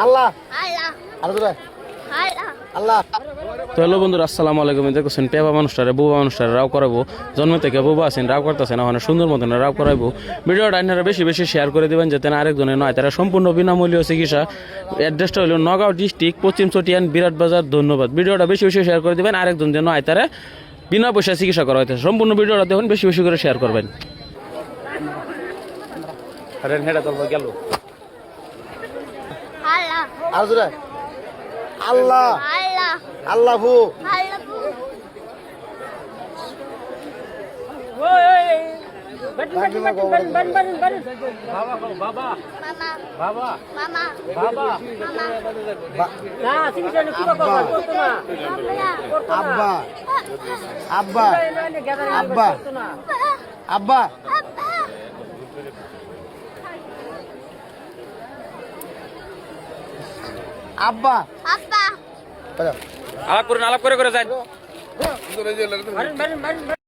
আল্লাহ আল্লাহ। তো হ্যালো বন্ধুরা, আসসালামু আলাইকুম। দেখছেন পেবা মানুষটারে বুবা মানুষটারে রাও করাবো। জন্ম থেকে বুবা আছেন, রাও করতেছেন, ওখানে সুন্দর মতন রাও করাইবো। ভিডিওটা আপনারা বেশি বেশি শেয়ার করে দেবেন, যাতে আরেকজনে নয় তারা সম্পূর্ণ বিনামূল্যে চিকিৎসা। অ্যাড্রেসটা হলো নগাঁও ডিস্ট্রিক্ট, পশ্চিম চটিয়ান, বিরাট বাজার। ধন্যবাদ। ভিডিওটা বেশি বেশি শেয়ার করে দেবেন, আরেকজন যেন নয় তারা বিনা পয়সা চিকিৎসা করা হইতেছে। সম্পূর্ণ ভিডিওটা দেখুন, বেশি বেশি করে শেয়ার করবেন। আল্লাহ আল্লাহ ভু আব্বা আব্বা আব্বা আব্বা আব্বা আলাপ করে যান।